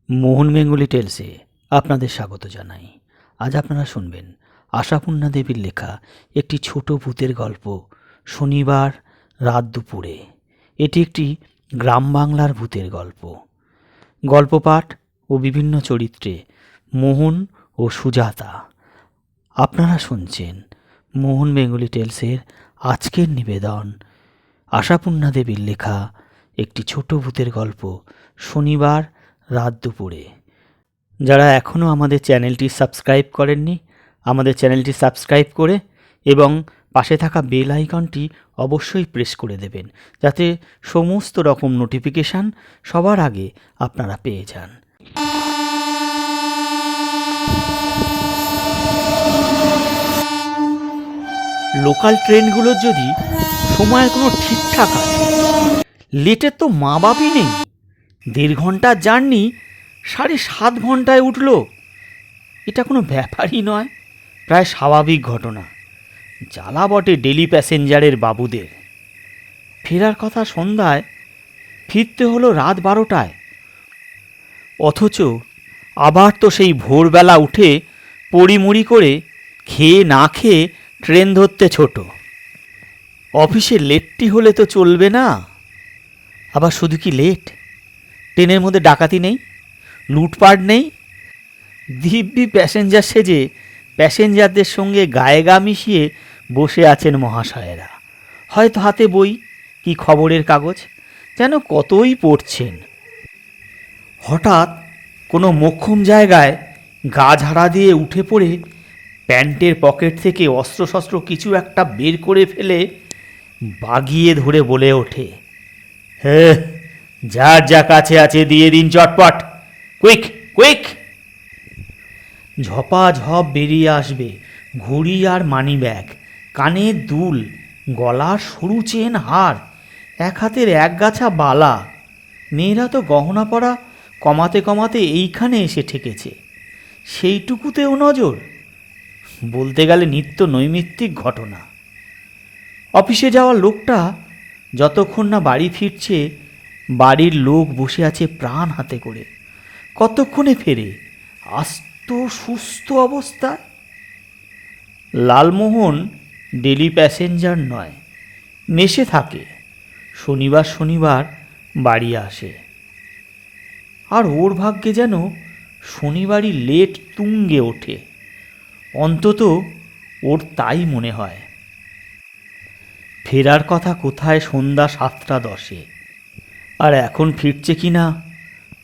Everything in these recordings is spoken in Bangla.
মোহন বেঙ্গলি টেলসে আপনাদের স্বাগত জানাই। আজ আপনারা শুনবেন আশাপূর্ণা দেবীর লেখা একটি ছোট ভূতের গল্প, শনিবার রাত দুপুরে। এটি একটি গ্রাম বাংলার ভূতের গল্প। গল্প পাঠ ও বিভিন্ন চরিত্রে মোহন ও সুজাতা। আপনারা শুনছেন মোহন বেঙ্গলি টেলসের আজকের নিবেদন, আশাপূর্ণা দেবীর লেখা একটি ছোট ভূতের গল্প, শনিবার রাত দুপুরে। যারা এখনও আমাদের চ্যানেলটি সাবস্ক্রাইব করেননি, আমাদের চ্যানেলটি সাবস্ক্রাইব করে এবং পাশে থাকা বেল আইকনটি অবশ্যই প্রেস করে দেবেন, যাতে সমস্ত রকম নোটিফিকেশান সবার আগে আপনারা পেয়ে যান। লোকাল ট্রেনগুলোর যদি সময়ের কোনো ঠিকঠাক আছে, লেটের তো মা বাপই নেই। 1.5 ঘন্টার জার্নি 7.5 ঘন্টায় উঠল। এটা কোনো ব্যাপারই নয়, প্রায় স্বাভাবিক ঘটনা। জ্বালা বটে ডেলি প্যাসেঞ্জারের বাবুদের। ফেরার কথা সন্ধ্যায়, ফিরতে হলো রাত 12টায়। অথচ আবার তো সেই ভোরবেলা উঠে পড়িমড়ি করে খেয়ে না খেয়ে ট্রেন ধরতে ছোট। অফিসে লেটটি হলে তো চলবে না। আবার শুধু কি লেট, ট্রেনের মধ্যে ডাকাতি নেই, লুটপাট নেই। দিব্যি প্যাসেঞ্জার সেজে প্যাসেঞ্জারদের সঙ্গে গায়ে গা মিশিয়ে বসে আছেন মহাশয়েরা। হয়তো হাতে বই কি খবরের কাগজ, যেন কতই পড়ছেন। হঠাৎ কোনো মোক্ষম জায়গায় গা ঝাড়া দিয়ে উঠে পড়ে প্যান্টের পকেট থেকে অস্ত্রশস্ত্র কিছু একটা বের করে ফেলে বাগিয়ে ধরে বলে ওঠে, হ্যাঁ, যার যা কাছে আছে দিয়ে দিন চটপট, কুইক কুইক। ঝপাঝপ বেরিয়ে আসবে ঘড়ি আর মানি ব্যাগ, কানের দুল, গলার সরু চেন হার, এক হাতের একগাছা বালা। মেয়েরা তো গহনা পরা কমাতে কমাতে এইখানে এসে ঠেকেছে। সেইটুকুতেও নজর, বলতে গেলে নিত্য নৈমিত্তিক ঘটনা। অফিসে যাওয়ার লোকটা যতক্ষণ না বাড়ি ফিরছে, বাড়ির লোক বসে আছে প্রাণ হাতে করে। কতক্ষণে ফেরে, আস্ত সুস্থ অবস্থায়। লালমোহন ডেলি প্যাসেঞ্জার নয়, মেসে থাকে। শনিবার শনিবার বাড়ি আসে। আর ওর ভাগ্যে যেন শনিবারই লেট তুঙ্গে ওঠে, অন্তত ওর তাই মনে হয়। ফেরার কথা কোথায় সন্ধ্যা 7:10, আর এখন ফিরছে কিনা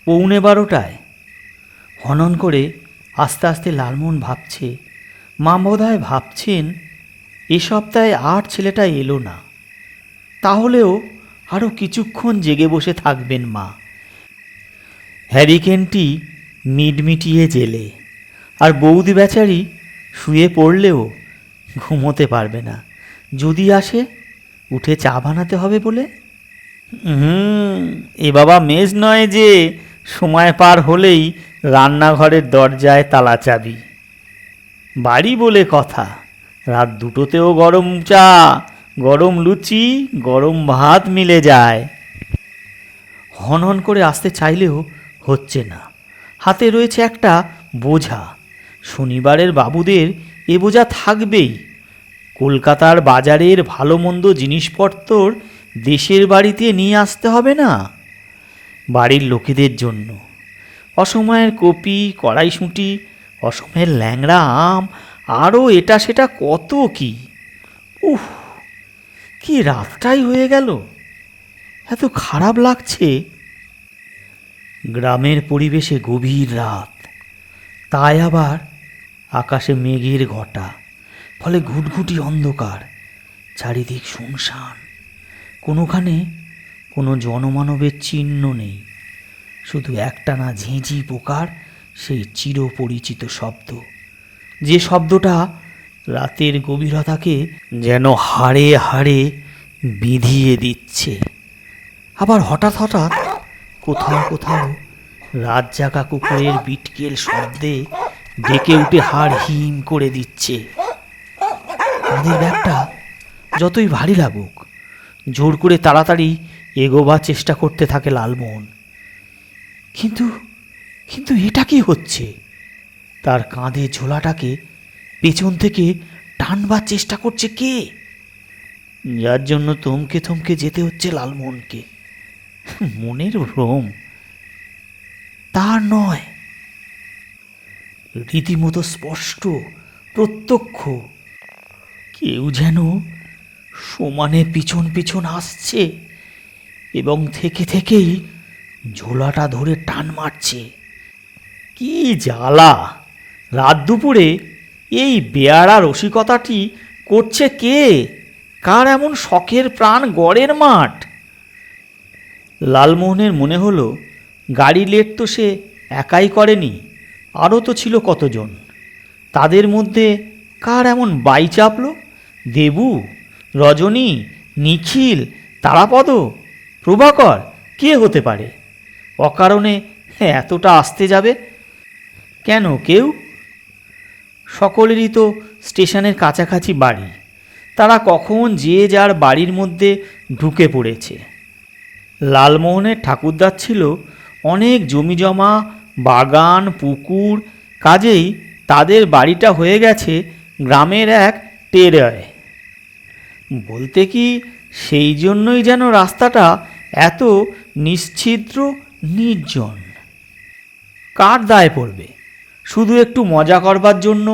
11:15। হনন করে আস্তে আস্তে লালমোহন ভাবছে, মা বোধহয় ভাবছেন এ সপ্তাহে আর ছেলেটা এলো না, তাহলেও আরও কিছুক্ষণ জেগে বসে থাকবেন মা। হ্যারিকেনটি মিটমিটিয়ে জেলে, আর বৌদি বেচারি শুয়ে পড়লেও ঘুমোতে পারবে না। যদি আসে, উঠে চা বানাতে হবে বলে। এ বাবা মেজ নয় যে সময় পার হলেই রান্নাঘরের দরজায় তালা চাবি। বাড়ি বলে কথা, রাত 2টোতেও গরম চা, গরম লুচি, গরম ভাত মিলে যায়। হনহন করে আসতে চাইলেও হচ্ছে না। হাতে রয়েছে একটা বোঝা। শনিবারের বাবুদের এ বোঝা থাকবেই। কলকাতার বাজারের ভালো মন্দ জিনিসপত্র দেশের বাড়িতে নিয়ে আসতে হবে না, বাড়ির লোকেদের জন্য। অসময়ের কপি, কড়াইশুঁটি, অসময়ের ল্যাংড়া আম, আরও এটা সেটা কত কি। উফ, কি রাতটাই হয়ে গেল, এত খারাপ লাগছে। গ্রামের পরিবেশে গভীর রাত, তাই আবার আকাশে মেঘের ঘটা, ফলে ঘুটঘুটি অন্ধকার। চারিদিক শুনশান, কোনোখানে কোনো জনমানবের চিহ্ন নেই। শুধু একটানা ঝিঁঝি পোকার সেই চিরপরিচিত শব্দ, যে শব্দটা রাতের গভীরতাকে যেন হাড়ে হাড়ে বিঁধিয়ে দিচ্ছে। আবার হঠাৎ হঠাৎ কোথাও কোথাও রাত জাগা কুকুরের বিটকেল শব্দে ডেকে উঠে হাড় হিম করে দিচ্ছে। আমাদের ব্যাগটা যতই ভারী লাগুক, জোর করে তাড়াতাড়ি এগোবার চেষ্টা করতে থাকে লালমোহন। কিন্তু কিন্তু এটা কি হচ্ছে? তার কাঁধে ঝোলাটাকে পেছন থেকে টানবার চেষ্টা করছে কে, যার জন্য থমকে থমকে যেতে হচ্ছে লালমোহনকে? মনের ভ্রম, তার নয়, রীতিমতো স্পষ্ট, প্রত্যক্ষ। কেউ যেন সমানে পিছন পিছন আসছে এবং থেকে থেকেই ঝোলাটা ধরে টান মারছে। কি জ্বালা! রাত দুপুরে এই বেয়ারা রসিকতাটি করছে কে? কার এমন শখের প্রাণ গড়ের মাঠ? লালমোহনের মনে হলো গাড়ি লেট তো সে একাই করেনি, আরও তো ছিল কতজন। তাদের মধ্যে কার এমন বাই চাপল? দেবু, রজনী, নিখিল, তারাপদ, প্রভাকর, কে হতে পারে অকারণে এতটা আসতে যাবে? কেন কেউ? সকলেরই তো স্টেশনের কাছাকাছি বাড়ি, তারা কখন যে যার বাড়ির মধ্যে ঢুকে পড়েছে। লালমোহনের ঠাকুরদার ছিল অনেক জমিজমা, বাগান, পুকুর, কাজেই তাদের বাড়িটা হয়ে গেছে গ্রামের এক টেরায়। বলতে কি সেই জন্যই যেন রাস্তাটা এত নিশ্ছিদ্র, নির্জন। কার দায় পড়বে শুধু একটু মজা করবার জন্য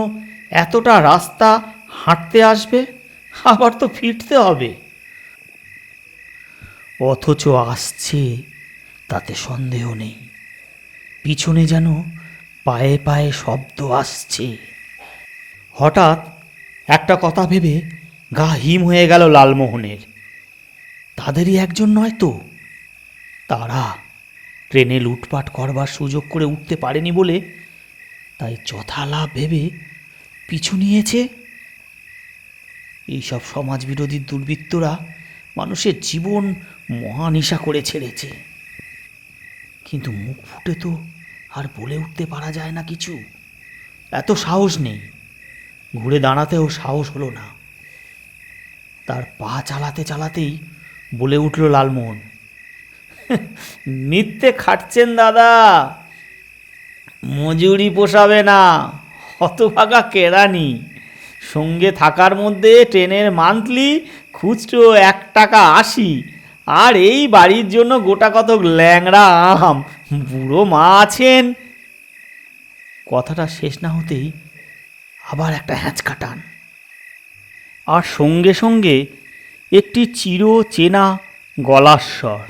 এতটা রাস্তা হাঁটতে আসবে, আবার তো ফিরতে হবে। অথচ আসছে, তাতে সন্দেহ নেই। পিছনে যেন পায়ে পায়ে শব্দ আসছে। হঠাৎ একটা কথা ভেবে গা হিম হয়ে গেল লালমোহনের। তাদেরই একজন নয় তো? তারা ট্রেনে লুটপাট করবার সুযোগ করে উঠতে পারেনি বলে তাই যথালাভ ভেবে পিছু নিয়েছে। এইসব সমাজবিরোধী দুর্বৃত্তরা মানুষের জীবন মহানিশা করে ছেড়েছে, কিন্তু মুখ ফুটে তো আর বলে উঠতে পারা যায় না কিছু। এত সাহস নেই, ঘুরে দাঁড়াতেও সাহস হলো না। তার পা চালাতে চালাতেই বলে উঠল লালমোহন, মিথ্যে খাটছেন দাদা, মজুরি পোষাবে না, হতভাগা কেরানি। সঙ্গে থাকার মধ্যে ট্রেনের মান্থলি খুচরো 1 টাকা 80, আর এই বাড়ির জন্য গোটা কতক ল্যাংড়া আম, বুড়ো মা আছেন। কথাটা শেষ না হতেই আবার একটা হ্যাঁচকা টান, আর সঙ্গে সঙ্গে একটি চির চেনা গলার স্বর,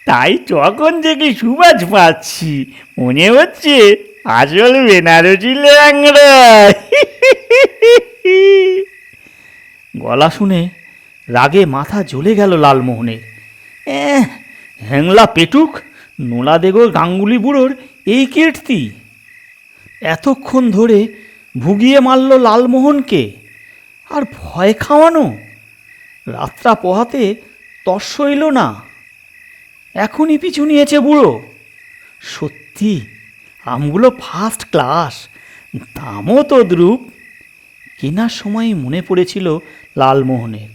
তাই তখন থেকে সুবাস পাচ্ছি, মনে হচ্ছে আসল বেনারসি ল্যাংড়া। গলা শুনে রাগে মাথা জ্বলে গেল লালমোহনের। হ্যাংলা পেটুক, নোলা দেগো গাঙ্গুলি বুড়োর এই কীর্তি! এতক্ষণ ধরে ভুগিয়ে মারল লালমোহনকে, আর ভয় খাওয়ানো! রাতটা পোহাতে তর সইল না, এখনই পিছু নিয়েছে বুড়ো। সত্যি আমগুলো ফার্স্ট ক্লাস, দামও তদ্রূপ। কেনার সময় মনে পড়েছিল লালমোহনের,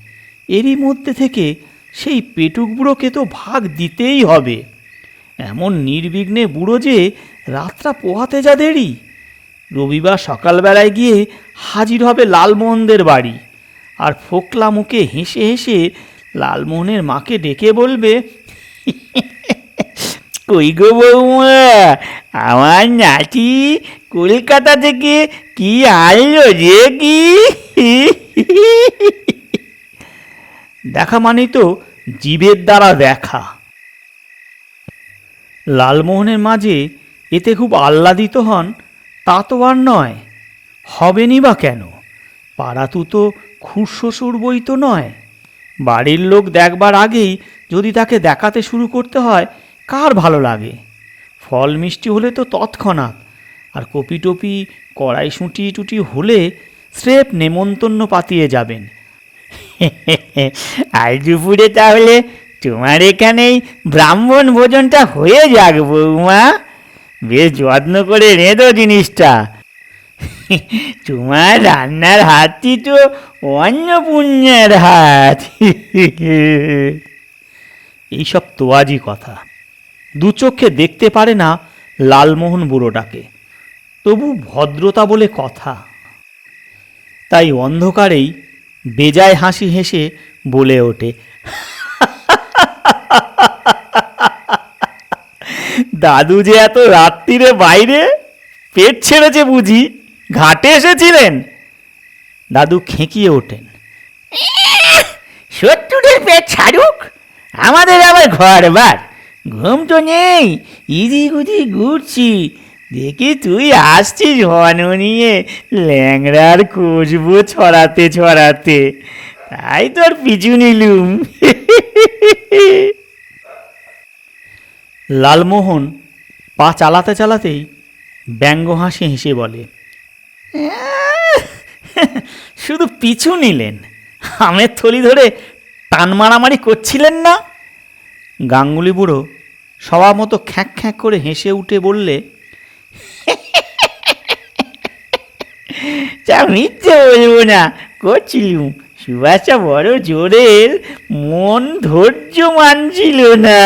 এরই মধ্যে থেকে সেই পেটুক বুড়োকে তো ভাগ দিতেই হবে। এমন নির্বিঘ্নে বুড়ো যে রাতটা পোহাতে যা দেরি। রবিবার সকালবেলায় গিয়ে হাজির হবে লালমোহনদের বাড়ি, আর ফোকলা মুখে হেসে হেসে লালমোহনের মাকে ডেকে বলবে, কই গো বৌমা, আমার নাতি কলকাতা থেকে কি আনলো যে কি! দেখা মানেই তো জীবের দ্বারা দেখা। লালমোহনের মাঝে এতে খুব আহ্লাদিত হন তা তো আর নয়, হবেনি বা কেন? পাড়াতু তো খুড়শ্বশুর বই তো নয়। বাড়ির লোক দেখবার আগেই যদি তাকে দেখাতে শুরু করতে হয়, কার ভালো লাগে? ফল মিষ্টি হলে তো তৎক্ষণাৎ, আর কপি টপি কড়াইশুঁটি টুটি হলে স্রেফ নেমন্তন্ন পাতিয়ে যাবেন। আজ দুপুরে তাহলে তোমার এখানেই ব্রাহ্মণ ভোজনটা হয়ে যাক বৌমা, বেশ যত্ন করে রেঁধো জিনিসটা, তোমার রান্নার হাতটি তো অন্নপূর্ণার হাত। এইসব তোয়াজি কথা। দু চোখে দেখতে পারে না লালমোহন বুড়োটাকে, তবু ভদ্রতা বলে কথা। তাই অন্ধকারেই বেজায় হাসি হেসে বলে ওঠে, দাদু যে এত রাত্রিরে বাইরে, পেট ছেড়েছে বুঝি? ঘাটে এসেছিলেন? দাদু খেঁকিয়ে ওঠেন, শত্রুদের পেট ছাড়ুক, আমাদের আবার ঘর বার। ঘুম তো নেই, ইদিক উদিক ঘুরছি, দেখি তুই আসছিস হন নিয়ে ল্যাংড়ার খুশবু ছড়াতে ছড়াতে, তাই তোর পিছু নিলুম। লালমোহন পা চালাতে চালাতেই ব্যঙ্গ হাসি হেসে বলে, শুধু পিছু নিলেন, আমের থলি ধরে টান মারামারি করছিলেন না? গাঙ্গুলি বুড়ো সবার মতো খ্যাঁক খ্যাঁক করে হেসে উঠে বললে, তা মিথ্যে বলবো না, করছিলুম। সুভাষটা বড় জোরের, মন ধৈর্য মানছিল না।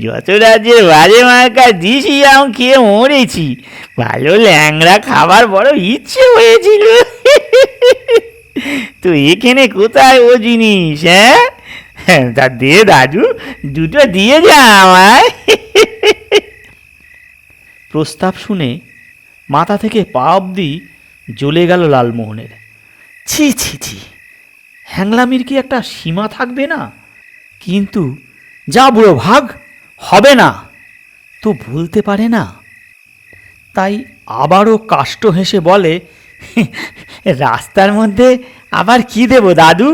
যত রাজ্যের বাজে মার্কা দিশি আম খেয়ে মরেছি, ভালো ল্যাংড়া খাবার বড় ইচ্ছে হয়েছিল। তো এখানে কোথায় ও জিনিস? হ্যাঁ, তা দে দাদু, দুটো দিয়ে যা আমায়। প্রস্তাব শুনে মাথা থেকে পা অবধি জ্বলে গেল লালমোহনের। ছি ছি ছি, হ্যাংলামির কি একটা সীমা থাকবে না? কিন্তু যা বুড়ো ভাগ, হবে না তো ভুলতে পারে না। তাই আবারও কাষ্ঠ হেসে বলে, রাস্তার মধ্যে আবার কি দেব দাদু?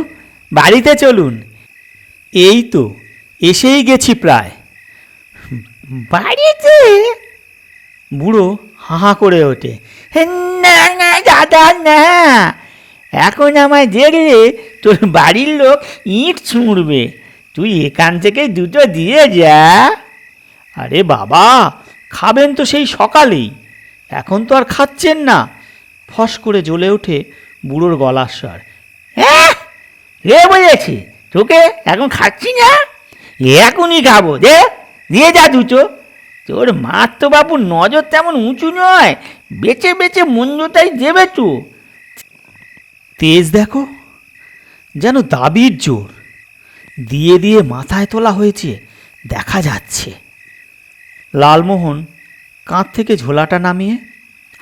বাড়িতে চলুন। এই তো এসেই গেছি প্রায়। বাড়িতে? বুড়ো হাঁ করে ওঠে, না না দাদা না, এখন আমায় দেখলে তোর বাড়ির লোক ইট ছুঁড়বে। তুই এখান থেকে দুটো দিয়ে যা। আরে বাবা, খাবেন তো সেই সকালেই, এখন তো আর খাচ্ছেন না। ফস করে জ্বলে ওঠে বুড়োর গলার স্বর। হ্যাঁ, কে বলেছে তোকে এখন খাচ্ছি না? এখনই খাবো, দে, দিয়ে যা দুটো। তোর মার তো বাবুর নজর তেমন উঁচু নয়, বেছে বেছে মন্যতাই দেবে তো। তেজ দেখো, যেন দাবির জোর, দিয়ে দিয়ে মাথায় তোলা হয়েছে দেখা যাচ্ছে। লালমোহন কাঁধ থেকে ঝোলাটা নামিয়ে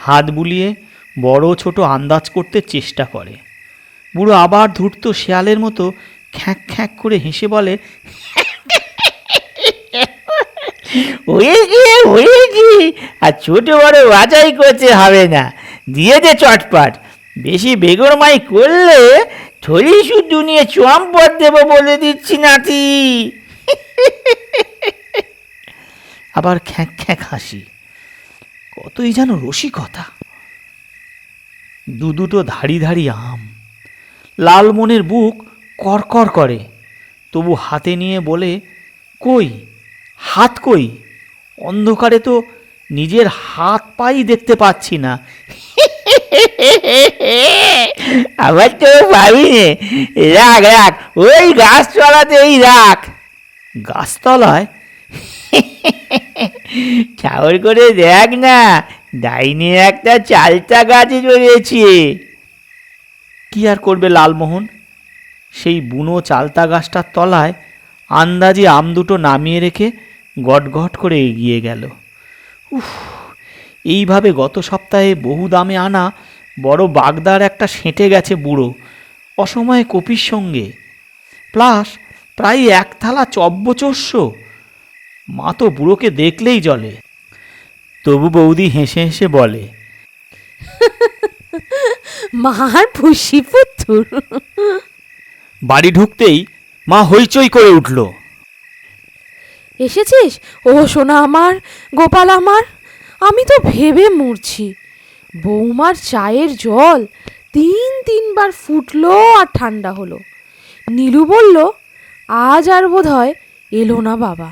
হাত বুলিয়ে বড় ছোট আন্দাজ করতে চেষ্টা করে। বুড়ো আবার ধূর্ত শেয়ালের মতো খ্যাঁক খ্যাঁক করে হেসে বলে, হয়েছি, আর ছোট বড় বাজাই করতে হবে না, দিয়ে দে চটপট। বেশি বেগরমাই করলে থলি শুদ্ধ নিয়ে চম্পট দেবো বলে দিচ্ছি নাতি। আবার খ্যাঁক খ্যাঁক হাসি, কতই যেন রসিকতা। দুটো ধাড়ি ধাড়ি আম। লালমনের বুক করকর করে, তবু হাতে নিয়ে বলে, কই হাত কই? অন্ধকারে তো নিজের হাত পাই দেখতে পাচ্ছি না। আবার তো ভাবি নে, রাখ রাখ, ওই গাছতলাতেই রাখ। গাছতলায়? চাউর করে দেখ না, ডাইনে একটা চালতা গাছে চড়েছে। কি আর করবে লালমোহন, সেই বুনো চালতা গাছটার তলায় আন্দাজে আম দুটো নামিয়ে রেখে গটগট করে এগিয়ে গেল। উফ, এইভাবে গত সপ্তাহে বহু দামে আনা বড় বাগদার একটা সেঁটে গেছে বুড়ো অসময়ে কপির সঙ্গে, প্লাস প্রায় এক থালা চব্বচস্য। মা তো বুড়োকে দেখলেই জলে। তবু বৌদি হেসে হেসে বলে, মার খুশি পুতুর। বাড়ি ঢুকতেই মা হইচই করে উঠল। এসেছিস? ও সোনা আমার, গোপাল আমার, আমি তো ভেবে মরছি। বৌমার চায়ের জল 3-3বার ফুটলো আর ঠান্ডা হলো। নীলু বলল আজ আর বোধহয় এলো না বাবা।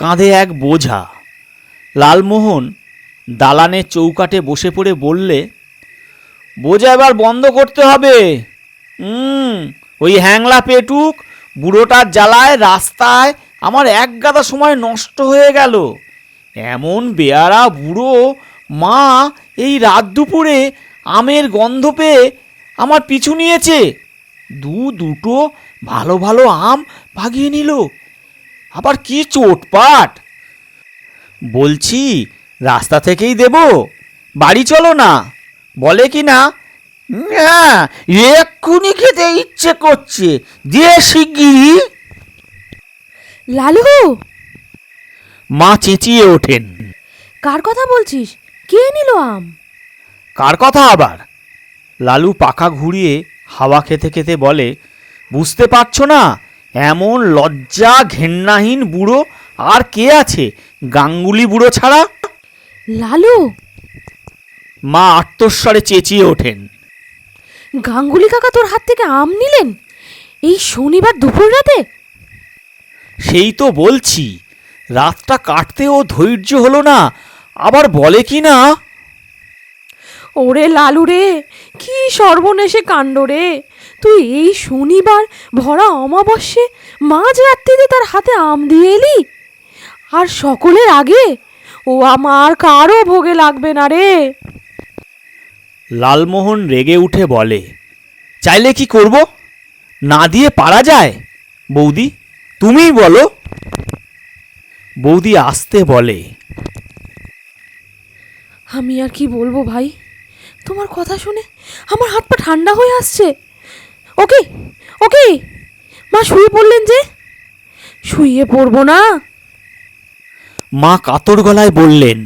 কাঁধে এক বোঝা। লালমোহন দালানের চৌকাঠে বসে পড়ে বললে, বোঝা এবার বন্ধ করতে হবে। ওই হ্যাংলা পেটুক বুড়োটার জ্বালায় রাস্তায় আমার এক গাদা সময় নষ্ট হয়ে গেল। এমন বেয়ারা বুড়ো মা এই রাত দুপুরে আমের গন্ধ পেয়ে আমার পিছু নিয়েছে, দুটো ভালো ভালো আম ভাগিয়ে নিল। আবার কি চোটপাট! বলছি রাস্তা থেকেই দেব, বাড়ি চলো না। বলে কি না, এক্ষুনি খেতে ইচ্ছে করছে, দিয়ে শিগগিরি। লালু, মা চেঁচিয়ে ওঠেন। কার কথা বলছিস? কে নিল আম? কার কথা আবার? লালু পাখা ঘুরিয়ে হাওয়া খেতে খেতে বলে, বুঝতে পারছো না? এমন লজ্জা ঘেন্নাহীন বুড়ো আর কে আছে গাঙ্গুলি বুড়ো ছাড়া? লালু, মা আর্তস্বরে চেঁচিয়ে ওঠেন। গাঙ্গুলি কাকা তোর হাত থেকে আম নিলেন এই শনিবার দুপুর রাতে? সেই তো বলছি, রাতটা কাটতেও ধৈর্য হলো না, আবার বলে কি না। ওরে লালু রে, কি সর্বনেশে কাণ্ড রে! তুই এই শনিবার ভরা অমাবস্যে মাঝ রাত্রিতে তার হাতে আম দিয়ে এলি, আর সকলের আগে! ও আমার কারও ভোগে লাগবে না রে। লালমোহন রেগে উঠে বলে, চাইলে কি করব? না দিয়ে পারা যায়? বৌদি তুমিই বলো। বৌদি আস্তে বলে, আমি আর কি বলবো ভাই, তোমার কথা শুনে আমার হাত পা ঠান্ডা হয়ে আসছে। ওকে ওকে, মা শুয়ে পড়লেন যে? শুয়ে পড়বো না? মা কাতর গলায় বললেন,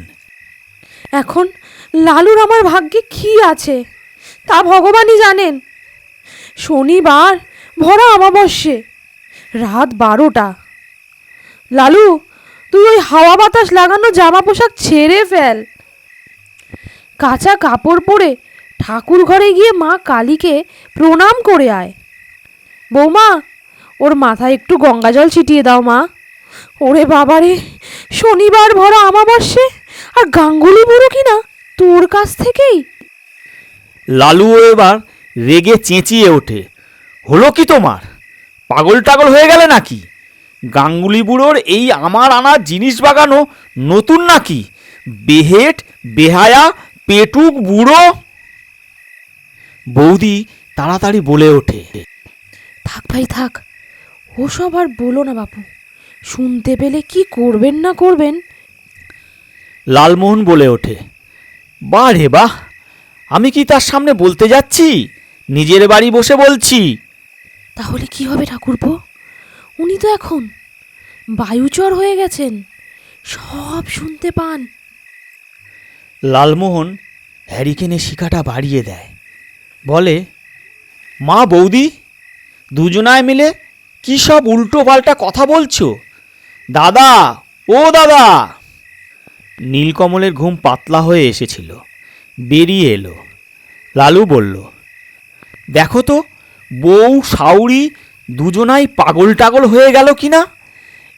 এখন লালুর আমার ভাগ্যে কি আছে তা ভগবানই জানেন। শনিবার ভরা অমাবস্যে রাত 12টা। লালু, তুই ওই হাওয়া বাতাস লাগানো জামা পোশাক ছেড়ে ফেল, কাঁচা কাপড় পরে ঠাকুর ঘরে গিয়ে মা কালীকে প্রণাম করে আয়। বৌমা, ওর মাথায় একটু গঙ্গা জল ছিটিয়ে দাও মা। ওরে বাবারে, শনিবার ভরা অমাবস্যে আর গাঙ্গুলি বুড়ো কিনা তোর কাছ থেকেই! লালুও এবার রেগে চেঁচিয়ে ওঠে, হলো কি তোমার? পাগল টাগল হয়ে গেলে নাকি? গাঙ্গুলি বুড়োর এই আমার আনা জিনিস বাগানো নতুন নাকি? বেহেট বেহায়া পেটুক বুড়ো! বৌদি তাড়াতাড়ি বলে ওঠে, থাক ভাই থাক, ওসব আর বলো না বাপু, শুনতে পেলে কি করবেন না করবেন। লালমোহন বলে ওঠে, বাহ রে বাহ, আমি কি তার সামনে বলতে যাচ্ছি? নিজের বাড়ি বসে বলছি। তাহলে কি হবে ঠাকুরপো? উনি তো এখন বায়ুচর হয়ে গেছেন, সব শুনতে পান। লালমোহন হ্যারিকেনে শিখাটা বাড়িয়ে দেয়, বলে, মা বৌদি দুজনায় মিলে কি সব উল্টো পাল্টা কথা বলছো? দাদা, ও দাদা! নীলকমলের ঘুম পাতলা হয়ে এসেছিল, বেরিয়ে এলো। লালু বলল, দেখো তো বউ শাউরি দুজনাই পাগল টাগল হয়ে গেল কি না?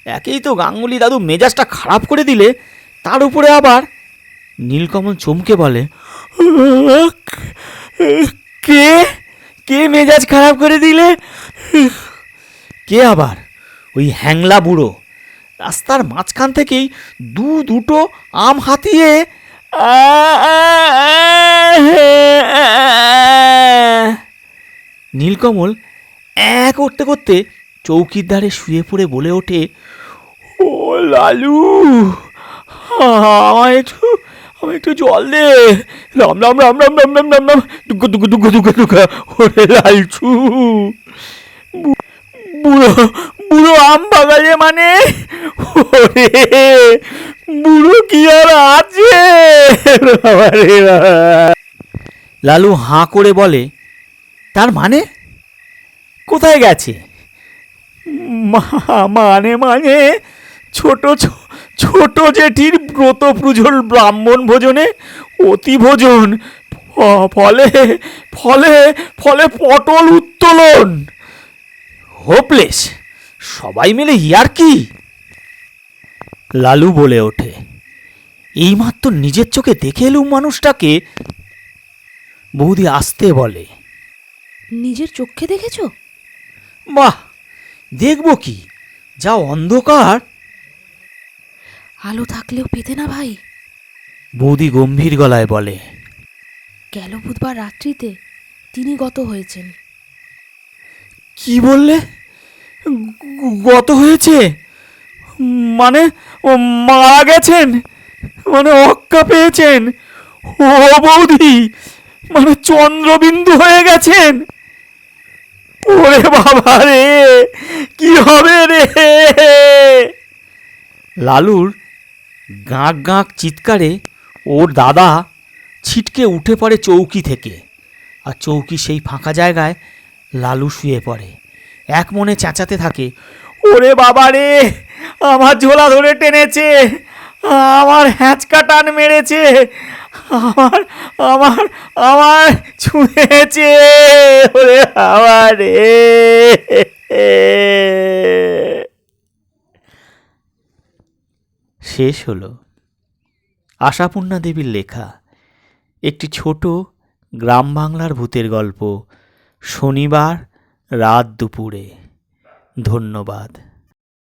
একেই তো গাঙ্গুলি দাদু মেজাজটা খারাপ করে দিলে, তার উপরে আবার। নীলকমল চমকে বলে, কে কে মেজাজ খারাপ করে দিলে? কে আবার? ওই হ্যাংলা বুড়ো রাস্তার মাঝখান থেকেই দুটো আম হাতিয়ে নীলকমল করতে করতে চৌকির ধারে শুয়ে পড়ে বলে ওঠে, ও লালু, আমায় একটু জল দে। রাম রাম রাম রাম রাম রাম রাম রাম, দুঃখ দুঃখ দুঃখ দুঃখ দুঃখ। ওরে লালচু, বুড়ো বুড়ো আম বাগালে মানে? ওরে বুড়ো কি আর আছে? লালু হাঁ করে বলে, তার মানে? কোথায় গেছে? মানে মানে ছোট ছোট জেঠির ব্রত পুজোর ব্রাহ্মণ ভোজনে অতি ভোজন, ফলে ফলে ফলে পটল উত্তোলন। হোপলেস, সবাই মিলে ইয়ার কি? লালু বলে ওঠে, এইমাত্র নিজের চোখে দেখে এলুম মানুষটাকে। বৌদি আসতে বলে। নিজের চোখে দেখেছো? বাহ, দেখব কি, যা অন্ধকার। আলো থাকলেও পেতে না ভাই। বৌদি গম্ভীর গলায় বলে। গেল বুধবার রাত্রিতে তিনি গত হয়েছেন। কি বললে? গত হয়েছে? মানে ও মারা গেছেন? মানে অক্কা পেয়েছেন? ও বৌদি, মানে চন্দ্রবিন্দু হয়ে গেছেন? ওরে বাবা রে, কি হবে রে! লালুর গাঁক গাঁক চিৎকারে ওর দাদা ছিটকে উঠে পড়ে চৌকি থেকে, আর চৌকি সেই ফাঁকা জায়গায় লালু শুয়ে পড়ে। এক মনে চেঁচাতে থাকে, ওরে বাবা রে, আমার ঝোলা ধরে টেনেছে, আমার হ্যাঁচকা টান মেরেছে, আমার আমার আমার ছুঁয়েছে, ওরে বাবা রে। শেষ হলো আশাপূর্ণা দেবীর লেখা একটি ছোট গ্রাম বাংলার ভূতের গল্প, শনিবার রাত দুপুরে। ধন্যবাদ।